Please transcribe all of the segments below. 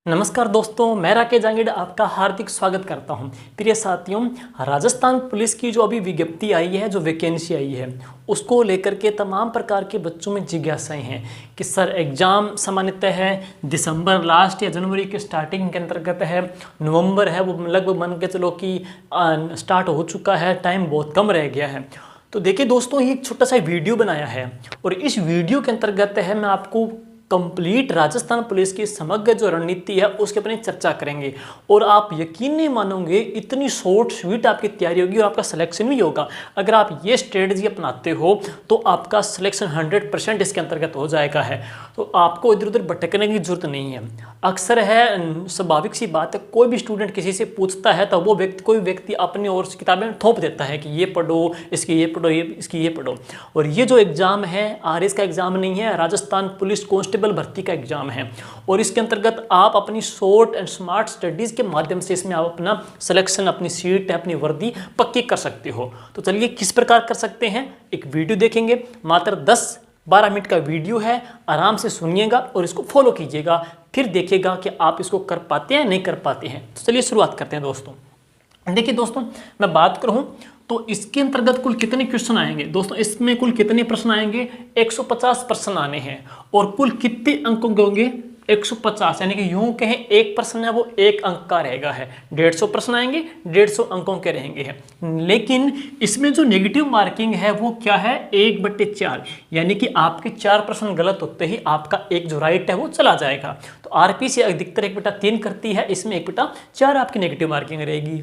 नमस्कार दोस्तों, मैं राकेश जांगीड़ आपका हार्दिक स्वागत करता हूं। प्रिय साथियों, राजस्थान पुलिस की जो अभी विज्ञप्ति आई है, जो वैकेंसी आई है, उसको लेकर के तमाम प्रकार के बच्चों में जिज्ञासाएं हैं कि सर एग्ज़ाम सामान्यतः है दिसंबर लास्ट या जनवरी के स्टार्टिंग के अंतर्गत है, नवंबर है वो लगभग मान के चलो कि स्टार्ट हो चुका है, टाइम बहुत कम रह गया है। तो देखिए दोस्तों, ये एक छोटा सा वीडियो बनाया है और इस वीडियो के अंतर्गत है मैं आपको कंप्लीट राजस्थान पुलिस की समग्र जो रणनीति है उसके अपनी चर्चा करेंगे और आप यकीन नहीं मानोगे, इतनी शॉर्ट स्वीट आपकी तैयारी होगी और आपका सिलेक्शन भी होगा। अगर आप ये स्ट्रेटजी अपनाते हो तो आपका सिलेक्शन 100% इसके अंतर्गत हो जाएगा है। तो आपको इधर उधर भटकने की जरूरत नहीं है। अक्सर है, स्वाभाविक सी बात है, कोई भी स्टूडेंट किसी से पूछता है तो वो व्यक्ति कोई व्यक्ति अपनी ओर से किताबें थोप देता है कि ये पढ़ो, इसकी ये पढ़ो, इसकी ये पढ़ो। और ये जो एग्ज़ाम है आरएस का एग्ज़ाम नहीं है, राजस्थान पुलिस कांस्टेबल भर्ती का एग्जाम है और इसके अंतर्गत आप अपनी शॉर्ट एंड स्मार्ट स्टडीज के माध्यम से इसमें आप अपना सिलेक्शन, अपनी सीट, अपनी वर्दी पक्की कर सकते हो। तो चलिए किस प्रकार कर सकते हैं, एक वीडियो देखेंगे, मात्र 10-12 मिनट का वीडियो है, आराम से सुनिएगा और इसको फॉलो कीजिएगा, फिर देखिएगा कि आप इसको कर पाते हैं नहीं कर पाते हैं। तो चलिए शुरुआत करते हैं दोस्तों। देखिए दोस्तों, मैं बात करूं तो इसके अंतर्गत कुल कितने क्वेश्चन आएंगे दोस्तों, इसमें कुल कितने प्रश्न आएंगे, 150 प्रश्न आने हैं और कुल कितने अंकों के होंगे, 150। यानी कि यूं कहें एक प्रश्न है वो 1 अंक का रहेगा है, 150 प्रश्न आएंगे, 150 अंकों के रहेंगे हैं। लेकिन इसमें जो नेगेटिव मार्किंग है वो क्या है, 1/4। यानी कि आपके 4 प्रश्न गलत होते ही आपका एक जो राइट है वो चला जाएगा। तो आरपीसी अधिकतर 1/3 करती है, इसमें 1/4 आपकी नेगेटिव मार्किंग रहेगी।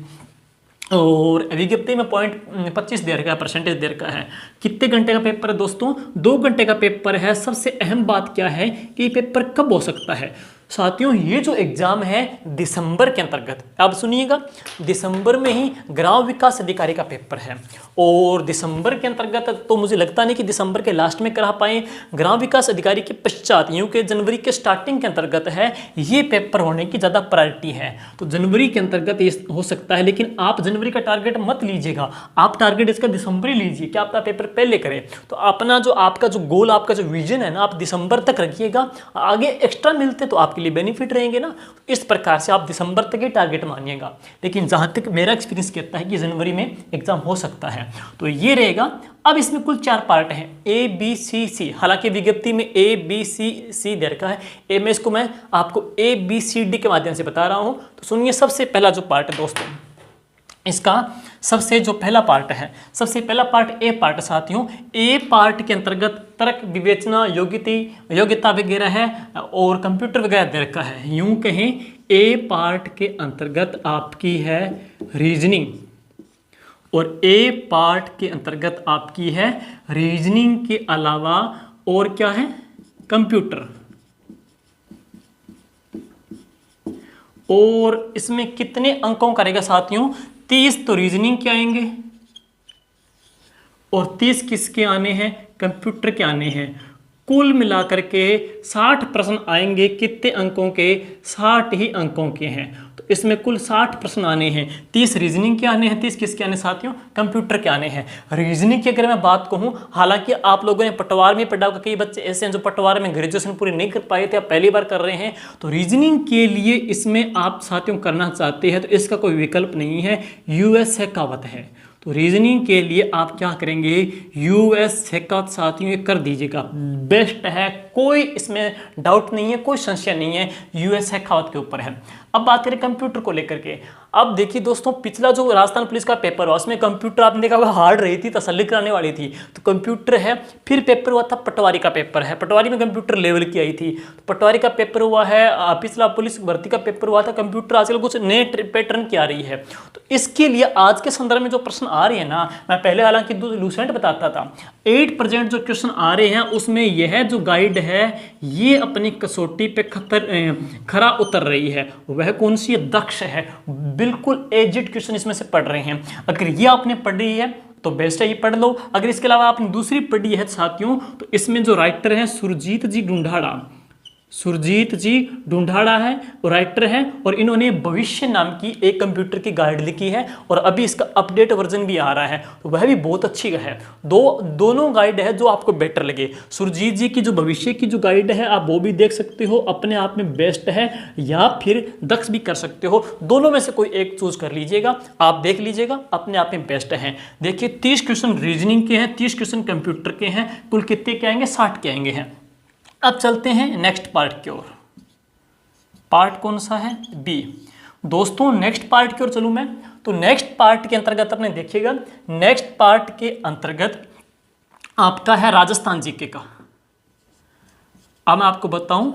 और विज्ञप्ति में 0.25 दे रखा है, परसेंटेज दे रखा है। कितने घंटे का पेपर है दोस्तों, 2 घंटे का पेपर है। सबसे अहम बात क्या है कि पेपर कब हो सकता है साथियों, ये जो एग्जाम है दिसंबर के अंतर्गत, अब सुनिएगा, दिसंबर में ही ग्राम विकास अधिकारी का पेपर है और दिसंबर के अंतर्गत तो मुझे लगता नहीं कि दिसंबर के लास्ट में करा पाए। ग्राम विकास अधिकारी के पश्चात यूं कि जनवरी के स्टार्टिंग के अंतर्गत है, ये पेपर होने की ज़्यादा प्रायोरिटी है। तो जनवरी के अंतर्गत ये हो सकता है, लेकिन आप जनवरी का टारगेट मत लीजिएगा, आप टारगेट इसका दिसंबर ही लीजिए कि आपका पेपर पहले करें। तो अपना जो आपका जो गोल, आपका जो विजन है ना, आप दिसंबर तक रखिएगा, आगे एक्स्ट्रा मिलते तो आपके लिए बेनिफिट रहेंगे ना। इस प्रकार से आप दिसंबर तक ही टारगेट मानिएगा। लेकिन जहां तक मेरा एक्सपीरियंस कहता है कि जनवरी में एग्जाम हो सकता है, तो ये रहेगा। अब इसमें कुल 4 पार्ट हैं, ए बी सी सी। हालांकि विज्ञप्ति में ए बी सी सी दे रखा है, ए में इसको मैं आपको ए बी सी डी के माध्यम से बता रहा हूं। तो सुनिए, सबसे पहला जो पार्ट है दोस्तों, इसका सबसे जो पहला पार्ट है, सबसे पहला पार्ट ए पार्ट साथियों। ए पार्ट के अंतर्गत तर्क, विवेचना, योग्यता वगैरह है और कंप्यूटर वगैरह दे रखा है। यूं कहें ए पार्ट के अंतर्गत आपकी है रीजनिंग और ए पार्ट के अंतर्गत आपकी है रीजनिंग के अलावा और क्या है, कंप्यूटर। और इसमें कितने अंकों का रहेगा साथियों, 30 तो रीजनिंग के आएंगे और 30 किसके आने हैं, कंप्यूटर के आने हैं। कुल मिलाकर के 60 प्रश्न आएंगे। कितने अंकों के, 60 ही अंकों के हैं। तो इसमें कुल 60 प्रश्न आने हैं, 30 रीजनिंग के आने हैं, 30 किसके आने साथियों, कंप्यूटर के आने हैं। रीजनिंग की अगर मैं बात कहूँ, हालांकि आप लोगों ने पटवार में पढ़ा होगा, कई बच्चे ऐसे हैं जो पटवार में ग्रेजुएशन पूरी नहीं कर पाए थे, आप पहली बार कर रहे हैं। तो रीजनिंग के लिए इसमें आप साथियों करना चाहते हैं तो इसका कोई विकल्प नहीं है, यूएस है कहावत है। तो रीजनिंग के लिए आप क्या करेंगे, यूएस का साथियों ये कर दीजिएगा, बेस्ट है, कोई इसमें डाउट नहीं है, कोई संशय नहीं है, यूएस खावत के ऊपर है। अब बात करें कंप्यूटर को लेकर के। अब देखिए दोस्तों, पिछला जो राजस्थान पुलिस का पेपर हुआ उसमें कंप्यूटर आपने देखा होगा हार्ड रही थी, तसल्ली कराने वाली थी। तो कंप्यूटर है। फिर पेपर हुआ था पटवारी का पेपर है, पटवारी में कंप्यूटर लेवल की आई थी। तो पटवारी का पेपर हुआ है, पिछला पुलिस भर्ती का पेपर हुआ था। कंप्यूटर आजकल कुछ नए पैटर्न की आ रही है। तो इसके लिए आज के संदर्भ में जो प्रश्न आ रहे हैं ना, मैं पहले हालांकि लूसेंट बताता था, 8% जो क्वेश्चन आ रहे हैं उसमें यह जो गाइड है ये अपनी कसौटी पे खरा उतर रही है। वह कौन सी है, दक्ष है। बिल्कुल एजिड क्वेश्चन इसमें से पढ़ रहे हैं। अगर ये आपने पढ़ रही है तो बेस्ट है, ये पढ़ लो। अगर इसके अलावा आपने दूसरी पढ़ी है साथियों, तो इसमें जो राइटर हैं सुरजीत जी ढूंढाड़ा, सुरजीत जी ढूंढाड़ा है, राइटर हैं, और इन्होंने भविष्य नाम की एक कंप्यूटर की गाइड लिखी है और अभी इसका अपडेट वर्जन भी आ रहा है, तो वह भी बहुत अच्छी है। दोनों गाइड है जो आपको बेटर लगे। सुरजीत जी की जो भविष्य की जो गाइड है आप वो भी देख सकते हो, अपने आप में बेस्ट है, या फिर दक्ष भी कर सकते हो, दोनों में से कोई एक चूज कर लीजिएगा, आप देख लीजिएगा, अपने आप में बेस्ट है। देखिए 30 क्वेश्चन रीजनिंग के हैं, 30 क्वेश्चन कंप्यूटर के हैं, कुल कितने के आएंगे, 60 के आएंगे हैं। अब चलते हैं नेक्स्ट पार्ट की ओर। पार्ट कौन सा है, बी। दोस्तों नेक्स्ट पार्ट की ओर चलूं मैं, तो नेक्स्ट पार्ट के अंतर्गत अपने देखिएगा, नेक्स्ट पार्ट के अंतर्गत आपका है राजस्थान जीके का। अब मैं आपको बताऊं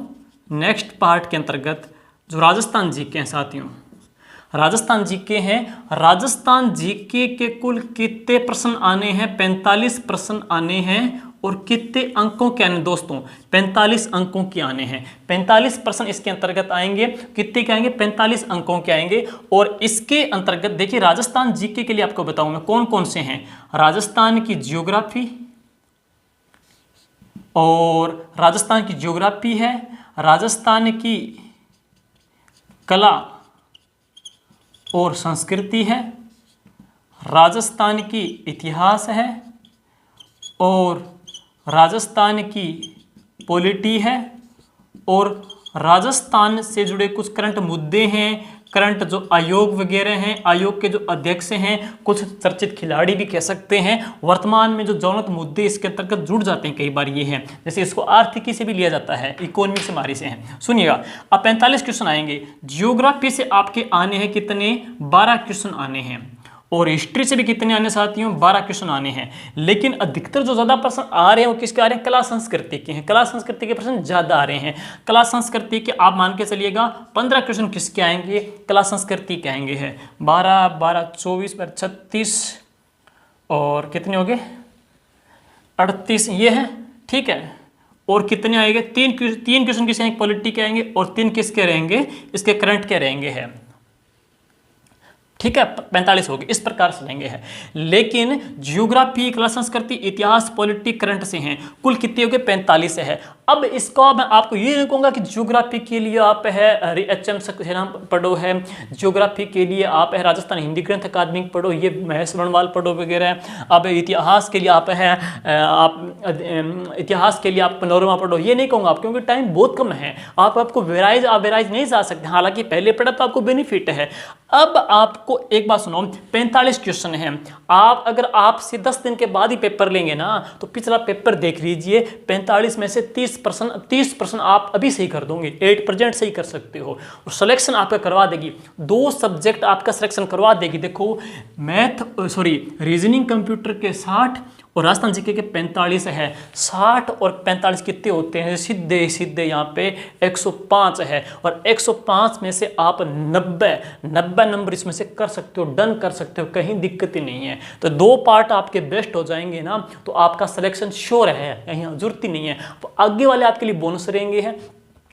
नेक्स्ट पार्ट के अंतर्गत जो राजस्थान जीके हैं साथियों, राजस्थान जीके हैं, राजस्थान जीके के कुल कितने प्रश्न आने हैं, 45 प्रश्न आने हैं, और कितने अंकों के आने दोस्तों, 45 अंकों के आने हैं। 45 प्रश्न इसके अंतर्गत आएंगे, कितने के आएंगे, 45 अंकों के आएंगे। और इसके अंतर्गत देखिए राजस्थान जीके के लिए आपको बताऊं मैं कौन कौन से हैं, राजस्थान की ज्योग्राफी, और राजस्थान की ज्योग्राफी है, राजस्थान की कला और संस्कृति है, राजस्थान की इतिहास है, और राजस्थान की पॉलिटी है, और राजस्थान से जुड़े कुछ करंट मुद्दे हैं, करंट जो आयोग वगैरह हैं, आयोग के जो अध्यक्ष हैं, कुछ चर्चित खिलाड़ी भी कह सकते हैं, वर्तमान में जो ज्वलंत मुद्दे इसके अंतर्गत जुड़ जाते हैं, कई बार ये हैं, जैसे इसको आर्थिकी से भी लिया जाता है, इकोनॉमिक से मारी से हैं। सुनिएगा अब 45 क्वेश्चन आएंगे, जियोग्राफी से आपके आने हैं कितने, 12 क्वेश्चन आने हैं, और हिस्ट्री से भी कितने आने साथियों, 12 क्वेश्चन आने हैं। लेकिन अधिकतर जो ज्यादा प्रश्न आ रहे हैं वो किसके आ रहे हैं, कला संस्कृति के हैं, कला संस्कृति के प्रश्न ज्यादा आ रहे हैं। कला संस्कृति के आप मान के चलिएगा 15 क्वेश्चन किसके आएंगे, कला संस्कृति के आएंगे हैं। 12 12 24 36 और कितने हो गए, 38 ये है, ठीक है। और कितने आएंगे, तीन क्वेश्चन किसके आएंगे, पॉलिटी के आएंगे, और 3 किसके रहेंगे, इसके करंट के रहेंगे हैं, ठीक है। 45 हो गए, इस प्रकार से लेंगे हैं। लेकिन जियोग्राफी, कला संस्कृति, इतिहास, पॉलिटी, करंट से हैं, कुल कितने हो गए, 45 है। अब इसका मैं आपको ये नहीं कहूँगा कि जियोग्राफी के लिए आप है HM सक्सेना पढ़ो है, जियोग्राफी के लिए आप है राजस्थान हिंदी ग्रंथ अकादमी पढ़ो, ये महेश बनवाल पढ़ो वगैरह। अब इतिहास के लिए आप है इतिहास के लिए आप पैनोरमा पढ़ो, ये नहीं कहूँगा आप, क्योंकि टाइम बहुत कम है, आपको वेराइज नहीं जा सकते, हालांकि पहले पढ़ा तो आपको बेनिफिट है। अब आपको एक बात सुनो, 45 क्वेश्चन हैं, आप अगर आपसे 10 दिन के बाद ही पेपर लेंगे ना, तो पिछला पेपर देख लीजिए, 45 में से 30 प्रश्न आप अभी सही कर दोगे, 8% सही कर सकते हो, और सिलेक्शन आपका करवा देगी, 2 सब्जेक्ट आपका सिलेक्शन करवा देगी। देखो रीजनिंग कंप्यूटर के 60 और राजस्थान जीके के 45 है। 60 और 45 कितने होते हैं, सीधे यहाँ पे 105 है, और 105 में से आप 90 नंबर इसमें से कर सकते हो, डन कर सकते हो, कहीं दिक्कत ही नहीं है। तो 2 पार्ट आपके बेस्ट हो जाएंगे ना, तो आपका सिलेक्शन श्योर है, कहीं जरूरत ही नहीं है। तो आगे वाले आपके लिए बोनस रहेंगे हैं।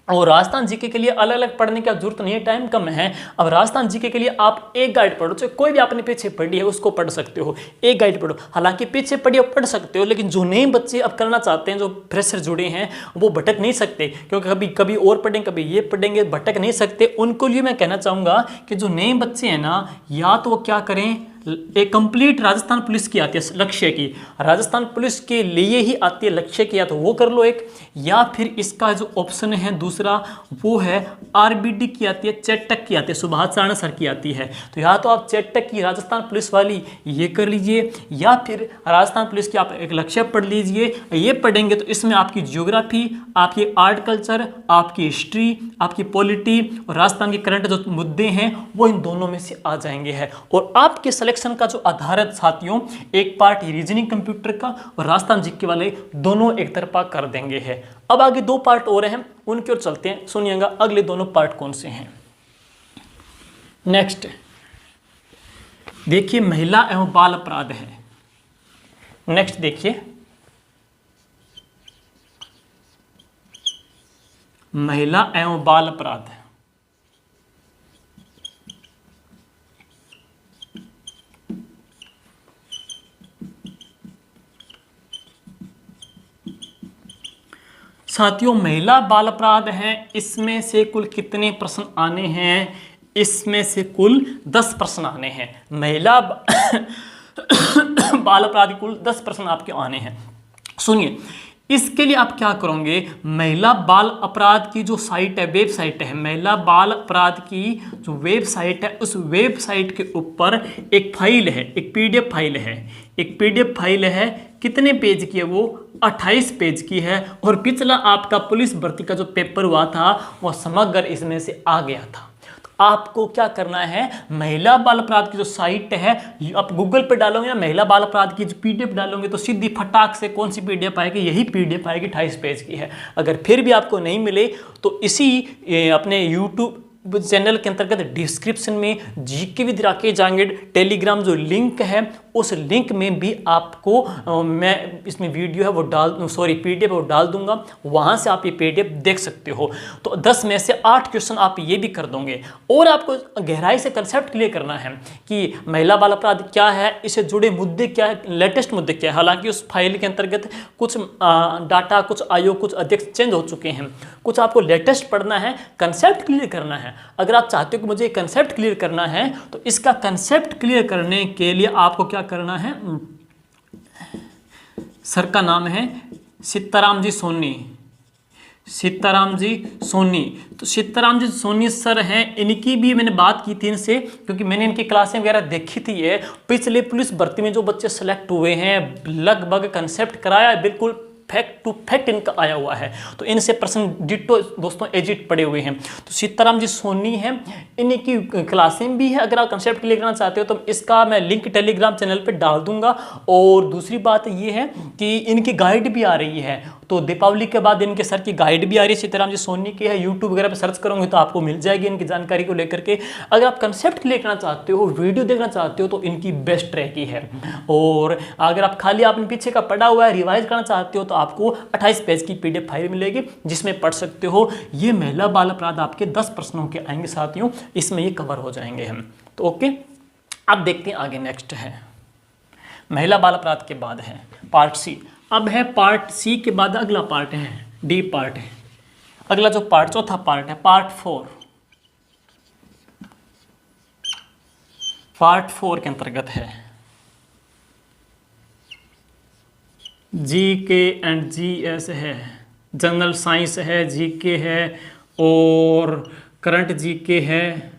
और राजस्थान जीके के लिए अलग अलग पढ़ने की जरूरत नहीं है, टाइम कम है। अब राजस्थान जीके के लिए आप एक गाइड पढ़ो, चाहे कोई भी आपने पीछे पढ़ी है उसको पढ़ सकते हो, एक गाइड पढ़ो, हालांकि पीछे पढ़ी हो पढ़ सकते हो, लेकिन जो नए बच्चे अब करना चाहते हैं, जो फ्रेशर जुड़े हैं, वो भटक नहीं सकते, क्योंकि कभी और पढ़ेंगे, कभी ये पढ़ेंगे, भटक नहीं सकते। उनको लिए मैं कहना चाहूँगा कि जो नए बच्चे हैं ना, या तो वो क्या करें, एक कंप्लीट राजस्थान पुलिस की आती है लक्ष्य की, राजस्थान पुलिस के लिए ही आती है लक्ष्य की, या तो वो कर लो एक, या फिर इसका जो ऑप्शन है दूसरा वो है RBD की आती है, चेटक की आती है, सुभाष चारण सर की आती है। तो या तो आप चेटक की राजस्थान पुलिस वाली ये कर लीजिए, या फिर राजस्थान पुलिस की आप एक लक्ष्य पढ़ लीजिए। ये पढ़ेंगे तो इसमें आपकी ज्योग्राफी, आपकी आर्ट कल्चर, आपकी हिस्ट्री, आपकी पॉलिटी और राजस्थान के करंट जो मुद्दे हैं वो इन दोनों में से आ जाएंगे हैं। और आपके सिलेक्शन का जो आधार है साथियों, एक पार्ट रीजनिंग कंप्यूटर का और राजस्थान जीके वाले दोनों एक तरफा कर देंगे हैं। अब आगे 2 पार्ट और हैं, उनकी ओर चलते हैं, सुनिएगा अगले दोनों पार्ट कौन से हैं। नेक्स्ट देखिए, महिला एवं बाल अपराध है। नेक्स्ट देखिए, महिला एवं बाल अपराध। साथियों महिला बाल अपराध हैं, इसमें से कुल कितने प्रश्न आने हैं? इसमें से कुल 10 प्रश्न आने हैं। महिला बाल अपराध कुल 10 प्रश्न आपके आने हैं। सुनिए, इसके लिए आप क्या करोगे, महिला बाल अपराध की जो साइट है, वेबसाइट है, महिला बाल अपराध की जो वेबसाइट है, उस वेबसाइट के ऊपर एक फाइल है, एक पीडीएफ फाइल है, एक पीडीएफ फाइल है। कितने पेज की है वो? 28 पेज की है। और पिछला आपका पुलिस भर्ती का जो पेपर हुआ था वो समग्र इसमें से आ गया था। आपको क्या करना है, महिला बाल अपराध की जो साइट है, आप गूगल पे डालोगे ना महिला बाल अपराध की जो पीडीएफ डालोगे तो सीधी फटाक से कौन सी पीडीएफ आएगी? यही पीडीएफ आएगी, 28 पेज की है। अगर फिर भी आपको नहीं मिले तो इसी अपने यूट्यूब चैनल के अंतर्गत डिस्क्रिप्शन में GK with Rakesh Jangid Telegram जो लिंक है, उस लिंक में भी आपको मैं इसमें वीडियो है वो पीडीएफ वो डाल दूंगा, वहाँ से आप ये पीडीएफ देख सकते हो। तो 10 में से 8 क्वेश्चन आप ये भी कर दोगे। और आपको गहराई से कंसेप्ट क्लियर करना है कि महिला बाल अपराध क्या है, इससे जुड़े मुद्दे क्या है, लेटेस्ट मुद्दे क्या है। हालांकि उस फाइल के अंतर्गत कुछ डाटा, कुछ आयोग, कुछ अध्यक्ष चेंज हो चुके हैं, कुछ आपको लेटेस्ट पढ़ना है, कंसेप्ट क्लियर करना है। अगर आप चाहते हो कि मुझे कंसेप्ट क्लियर करना है तो इसका कंसेप्ट क्लियर करने के लिए आपको क्या करना है, सर का नाम है सीताराम जी सोनी, सीताराम जी सोनी। तो सीताराम जी सोनी सर हैं, इनकी भी मैंने बात की थी इनसे, क्योंकि मैंने इनकी क्लासें वगैरह देखी थी। ये पिछले पुलिस भर्ती में जो बच्चे सेलेक्ट हुए हैं लगभग कंसेप्ट कराया है, बिल्कुल फैक्ट टू फैक्ट इनका आया हुआ है। तो इनसे प्रश्न डिटो दोस्तों एजिट पड़े हुए हैं। तो सीताराम जी सोनी हैं, इनकी क्लासें भी है। अगर आप कंसेप्ट क्लियर करना चाहते हो तो इसका मैं लिंक टेलीग्राम चैनल पे डाल दूंगा। और दूसरी बात ये है कि इनकी गाइड भी आ रही है, तो दीपावली के बाद इनके सर की गाइड भी आ रही है, सीताराम जी सोनी की है। यूट्यूब वगैरह पे सर्च करोगे तो आपको मिल जाएगी इनकी जानकारी को लेकर के। अगर आप कंसेप्ट क्लियर करना चाहते हो, वीडियो देखना चाहते हो, तो इनकी बेस्ट रहेगी है। और अगर आप खाली आपने पीछे का पढ़ा हुआ है रिवाइज करना चाहते हो तो आपको 28 पेज की पीडीएफ फाइल मिलेगी जिसमें पढ़ सकते हो। ये महिला बाल अपराध आपके 10 प्रश्नों के आएंगे साथियों, इसमें ये कवर हो जाएंगे हम। तो ओके, अब देखते हैं आगे। नेक्स्ट है महिला बाल अपराध के बाद है पार्ट सी। अब है पार्ट सी के बाद अगला पार्ट है, डी पार्ट है। अगला जो पार्ट, चौथा पार्ट है पार्ट 4। पार्ट 4 के अंतर्गत है जीके एंड जीएस है, जनरल साइंस है, जीके है और करंट जीके है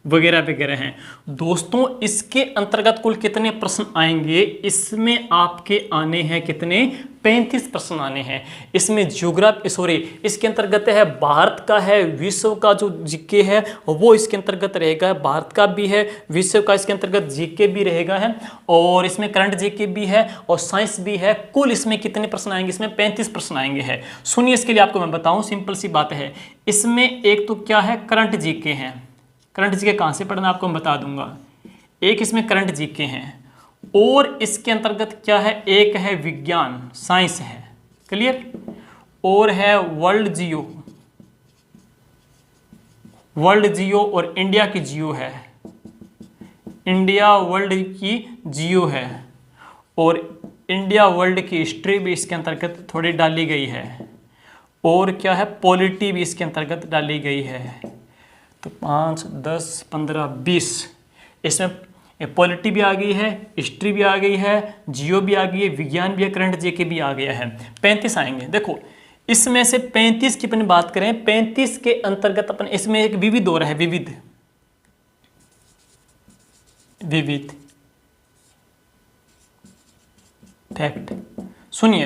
वगैरह वगैरह हैं। दोस्तों इसके अंतर्गत कुल कितने प्रश्न आएंगे? इसमें आपके आने हैं कितने? 35 प्रश्न आने हैं। इसमें इसके अंतर्गत है भारत का है, विश्व का जो जीके है वो इसके अंतर्गत रहेगा। भारत का भी है, विश्व का इसके अंतर्गत जीके भी रहेगा है, और इसमें करंट जीके भी है और साइंस भी है। कुल इसमें कितने प्रश्न आएंगे? इसमें 35 प्रश्न आएंगे हैं। सुनिए, इसके लिए आपको मैं बताऊं, सिंपल सी बात है। इसमें एक तो क्या है, करंट जीके हैं। करंट जीके कहाँ से पढ़ना आपको मैं बता दूंगा। एक इसमें करंट जीके हैं और इसके अंतर्गत क्या है, एक है विज्ञान साइंस है, क्लियर, और है वर्ल्ड जियो, वर्ल्ड जियो और इंडिया की जियो है, इंडिया वर्ल्ड की जियो है, और इंडिया वर्ल्ड की हिस्ट्री भी इसके अंतर्गत थोड़ी डाली गई है, और क्या है पॉलिटी भी इसके अंतर्गत डाली गई है। तो 5, 10, 15, 20 इसमें पॉलिटी भी आ गई है, हिस्ट्री भी आ गई है, जियो भी आ गई है, विज्ञान भी है, करंट जीके भी आ गया है। 35 आएंगे। देखो इसमें से 35 की अपन बात करें, 35 के अंतर्गत अपन इसमें एक विविध हो रहा है, विविध विविध फैक्ट। सुनिए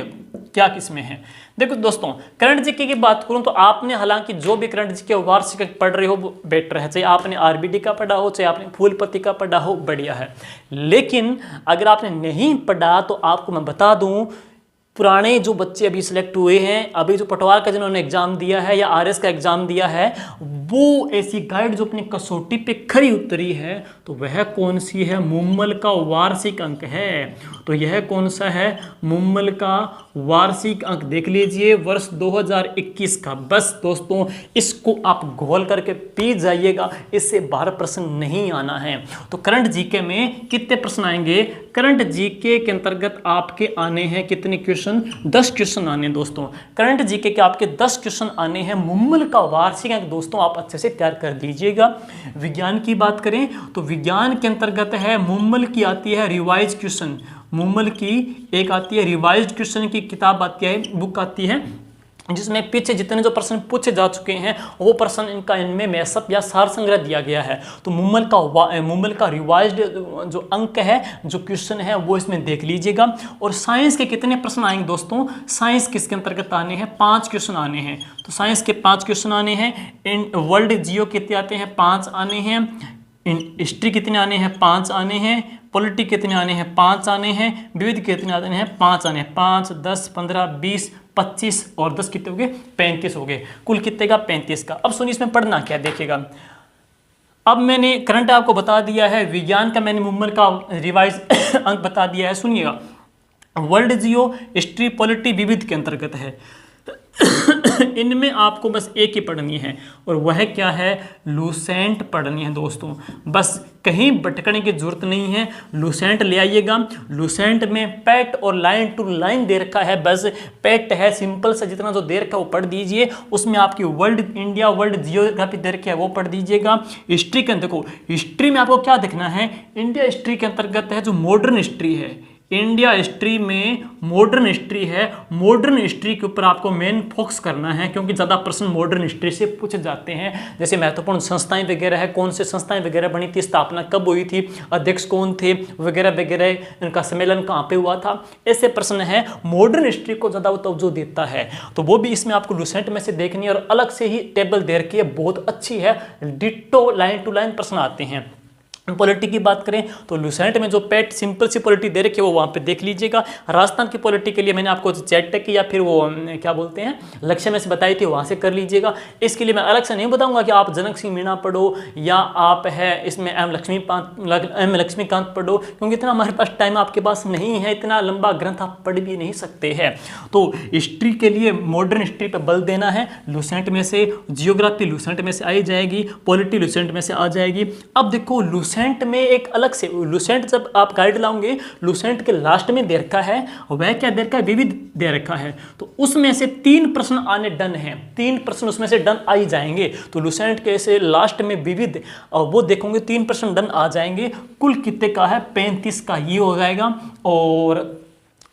क्या किसमें है। देखो दोस्तों, करंट जीके की बात करूं तो आपने हालांकि जो भी करंट जीके वार्षिक पढ़ रहे हो वो बेटर है, चाहे आपने आरबीडी का पढ़ा हो, चाहे आपने फूलपति का पढ़ा हो, बढ़िया है। लेकिन अगर आपने नहीं पढ़ा तो आपको मैं बता दूं, पुराने जो बच्चे अभी सिलेक्ट हुए हैं, अभी जो पटवार का जिन्होंने एग्जाम दिया है या आरएस का एग्जाम दिया है, वो ऐसी गाइड जो अपनी कसौटी पे खरी उतरी है, तो वह कौन सी है? मुम्मल का वार्षिक अंक है। तो यह कौन सा है? मुम्मल का वार्षिक अंक देख लीजिए वर्ष 2021 का। बस दोस्तों इसको आप घोल करके पी जाइएगा, इससे 12 प्रश्न नहीं आना है। तो करंट जीके में कितने प्रश्न आएंगे? करंट जीके के अंतर्गत आपके आने हैं कितने क्वेश्चन? 10 क्वेश्चन आने हैं दोस्तों। करंट जीके के आपके 10 क्वेश्चन आने हैं। मुम्मल का वार्षिक अंक दोस्तों आप अच्छे से तैयार कर दीजिएगा। विज्ञान की बात करें तो विज्ञान के अंतर्गत है मुम्मल की आती है रिवाइज क्वेश्चन। मुम्मल की एक आती है रिवाइज्ड क्वेश्चन की किताब आती है, बुक आती है, जिसमें पीछे जितने जो प्रश्न पूछे जा चुके हैं वो प्रश्न इनमें मैसअप या सार संग्रह दिया गया है। तो मुम्मल का रिवाइज्ड जो अंक है, जो क्वेश्चन है वो इसमें देख लीजिएगा। और साइंस के कितने प्रश्न आएंगे दोस्तों? साइंस किसके अंतर्गत आने हैं? 5 क्वेश्चन आने हैं। तो साइंस के 5 क्वेश्चन आने हैं। इन वर्ल्ड जियो कितने आते हैं? 5 आने हैं। इन हिस्ट्री कितने आने हैं? 5 आने हैं। पॉलिटी कितने आने हैं? 5 आने हैं। विविध कितने आने हैं? 5 आने हैं। 5, 10, 15, 20, 25 और 10 कितने हो गए? 35 हो गए। कुल कितने का? 35 का। अब सुनिए इसमें पढ़ना क्या देखिएगा। अब मैंने करंट आपको बता दिया है, विज्ञान का मैंने मुम्मल का रिवाइज अंक बता दिया है। सुनिएगा, वर्ल्ड जियो, हिस्ट्री, पॉलिटी विविध के अंतर्गत है। इनमें आपको बस एक ही पढ़नी है और वह क्या है? लूसेंट पढ़नी है दोस्तों। बस कहीं भटकने की जरूरत नहीं है, लूसेंट ले आइएगा। लूसेंट में पैक्ट और लाइन टू लाइन दे रखा है। बस पैक्ट है सिंपल सा, जितना जो दे रखा है वो पढ़ दीजिए। उसमें आपकी वर्ल्ड इंडिया, वर्ल्ड जियोग्राफी दे रखी है वो पढ़ दीजिएगा। हिस्ट्री के देखो, हिस्ट्री में आपको क्या देखना है? इंडिया हिस्ट्री के अंतर्गत है जो मॉडर्न हिस्ट्री है। इंडिया हिस्ट्री में मॉडर्न हिस्ट्री है। मॉडर्न हिस्ट्री के ऊपर आपको मेन फोकस करना है, क्योंकि ज़्यादा प्रश्न मॉडर्न हिस्ट्री से पूछे जाते हैं। जैसे महत्वपूर्ण संस्थाएं वगैरह है, कौन से संस्थाएं वगैरह बनी थी, स्थापना कब हुई थी, अध्यक्ष कौन थे वगैरह वगैरह, इनका सम्मेलन कहाँ पे हुआ था, ऐसे प्रश्न है। मॉडर्न हिस्ट्री को ज़्यादा तवज्जो देता है, तो वो भी इसमें आपको लूसेंट में से देखनी है। और अलग से ही टेबल दे रखी है, बहुत अच्छी है, डिट्टो लाइन टू लाइन प्रश्न आते हैं। पॉलिटी की बात करें तो लूसेंट में जो पैट सिंपल सी पॉलिटी दे रखी है वो वहाँ पे देख लीजिएगा। राजस्थान की पॉलिटी के लिए मैंने आपको चैट टेक या फिर वो क्या बोलते हैं लक्ष्य में से बताई थी, वहाँ से कर लीजिएगा। इसके लिए मैं अलग से नहीं बताऊंगा कि आप जनक सिंह मीणा पढ़ो या आप है इसमें एम लक्ष्मीकांत पढ़ो, क्योंकि इतना हमारे पास टाइम आपके पास नहीं है, इतना लंबा ग्रंथ आप पढ़ भी नहीं सकते हैं। तो हिस्ट्री के लिए मॉडर्न हिस्ट्री पर बल देना है। लूसेंट में से जियोग्राफी लूसेंट में से आई जाएगी, पॉलिटी लूसेंट में से आ जाएगी। अब देखो लूसेंट में एक अलग से, लूसेंट जब आप गाइड लाओगे लूसेंट के लास्ट में दे रखा है, वह क्या दे रखा है? विविध दे रखा है। तो उसमें से 3 प्रश्न आने डन है, 3 प्रश्न उसमें से डन आ ही जाएंगे। तो लूसेंट के से लास्ट में विविध और वो देखोगे 3 प्रश्न डन आ जाएंगे। कुल कितने का है? 35 का ये हो जाएगा। और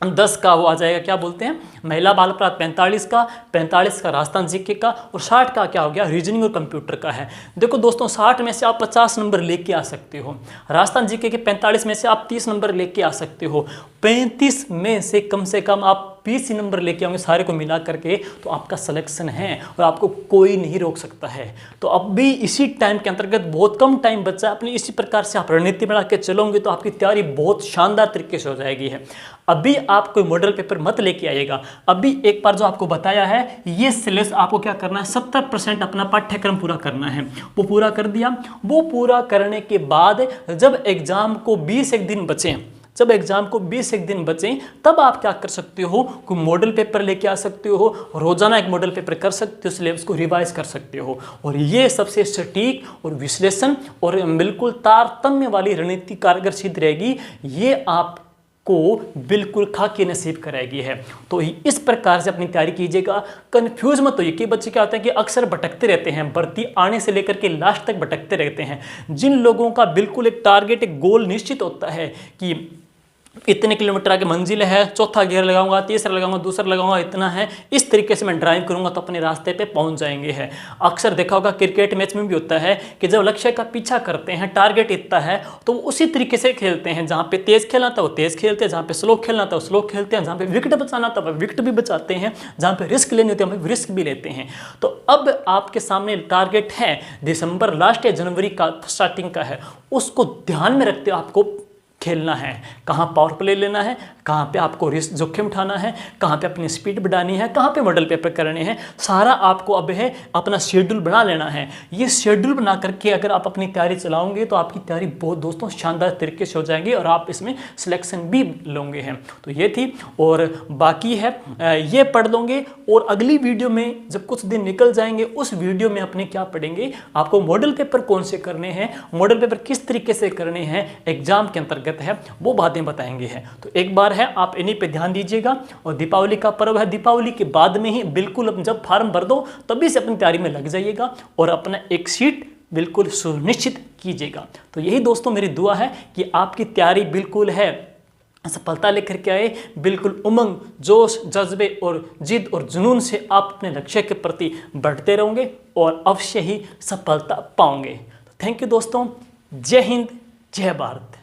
10 का वो आ जाएगा, क्या बोलते हैं, महिला बाल अपराध 45 का, 45 का राजस्थान जीके का, और 60 का क्या हो गया? रीजनिंग और कंप्यूटर का है। देखो दोस्तों 60 में से आप 50 नंबर लेके आ सकते हो, राजस्थान जीके के 45 में से आप 30 नंबर लेके आ सकते हो, 35 में से कम आप 20 नंबर लेके आओगे सारे को मिला करके, तो आपका सिलेक्शन है और आपको कोई नहीं रोक सकता है। तो अब भी इसी टाइम के अंतर्गत बहुत कम टाइम बचा है, अपनी इसी प्रकार से आप रणनीति बना के चलोगे तो आपकी तैयारी बहुत शानदार तरीके से हो जाएगी है। अभी आप कोई मॉडल पेपर मत लेके आइएगा, अभी एक बार जो आपको बताया है ये सिलेबस आपको क्या करना है, 70% अपना पाठ्यक्रम पूरा करना है। वो पूरा कर दिया, वो पूरा करने के बाद जब एग्जाम को 20 एक दिन बचे, जब एग्जाम को 20 एक दिन बचे, तब आप क्या कर सकते हो, कोई मॉडल पेपर लेके आ सकते हो, रोजाना एक मॉडल पेपर कर सकते हो, सिलेबस को रिवाइज कर सकते हो। और ये सबसे सटीक और विश्लेषण और बिल्कुल तारतम्य वाली रणनीति कारगर सिद्ध रहेगी, ये आप को बिल्कुल खाकी नसीब कराएगी है। तो इस प्रकार से अपनी तैयारी कीजिएगा, कंफ्यूज मत होइए। कि बच्चे क्या होते हैं कि अक्सर भटकते रहते हैं, भर्ती आने से लेकर के लास्ट तक भटकते रहते हैं। जिन लोगों का बिल्कुल एक टारगेट, एक गोल निश्चित होता है कि इतने किलोमीटर आगे मंजिल है, चौथा गियर लगाऊंगा, तीसरा लगाऊंगा, दूसरा लगाऊंगा, इतना है, इस तरीके से मैं ड्राइव करूंगा तो अपने रास्ते पे पहुंच जाएंगे है। अक्सर देखा होगा क्रिकेट मैच में भी होता है कि जब लक्ष्य का पीछा करते हैं, टारगेट इतना है, तो उसी तरीके से खेलते हैं। जहां पे तेज खेलना था वो तेज खेलते हैं, जहां पे स्लो खेलना था वो स्लो खेलते हैं, जहां पे विकेट बचाना था वो विकेट भी बचाते हैं, जहां पे रिस्क लेनी होती है वहाँ रिस्क भी लेते हैं। तो अब आपके सामने टारगेट है दिसंबर लास्ट या जनवरी का स्टार्टिंग का है, उसको ध्यान में रखते आपको खेलना है, कहाँ पावर प्ले लेना है, कहाँ पे आपको रिस्क जोखिम उठाना है, कहाँ पे अपनी स्पीड बढ़ानी है, कहाँ पे मॉडल पेपर करने हैं, सारा आपको अब है अपना शेड्यूल बना लेना है। ये शेड्यूल बना करके अगर आप अपनी तैयारी चलाओगे तो आपकी तैयारी बहुत दोस्तों शानदार तरीके से हो जाएगी और आप इसमें सिलेक्शन भी लोगे हैं। तो ये थी, और बाकी है ये पढ़ लोगे, और अगली वीडियो में जब कुछ दिन निकल जाएंगे उस वीडियो में अपने क्या पढ़ेंगे, आपको मॉडल पेपर कौन से करने हैं, मॉडल पेपर किस तरीके से करने हैं एग्जाम के अंतर्गत है, वो बातें बताएंगे हैं। तो एक बार है आप इन्हीं पे ध्यान दीजिएगा। और दीपावली का पर्व है, दीपावली के बाद में ही बिल्कुल जब फार्म भर दो तभी से अपनी तैयारी में लग जाइएगा और अपना एक सीट बिल्कुल सुनिश्चित कीजिएगा। तो यही दोस्तों मेरी दुआ है कि आपकी तैयारी बिल्कुल है सफलता लेकर के आए, बिल्कुल उमंग, जोश, जज्बे और जिद और जुनून से आप अपने लक्ष्य के प्रति बढ़ते रहोगे और अवश्य ही सफलता पाओगे। तो थैंक यू दोस्तों, जय हिंद, जय भारत।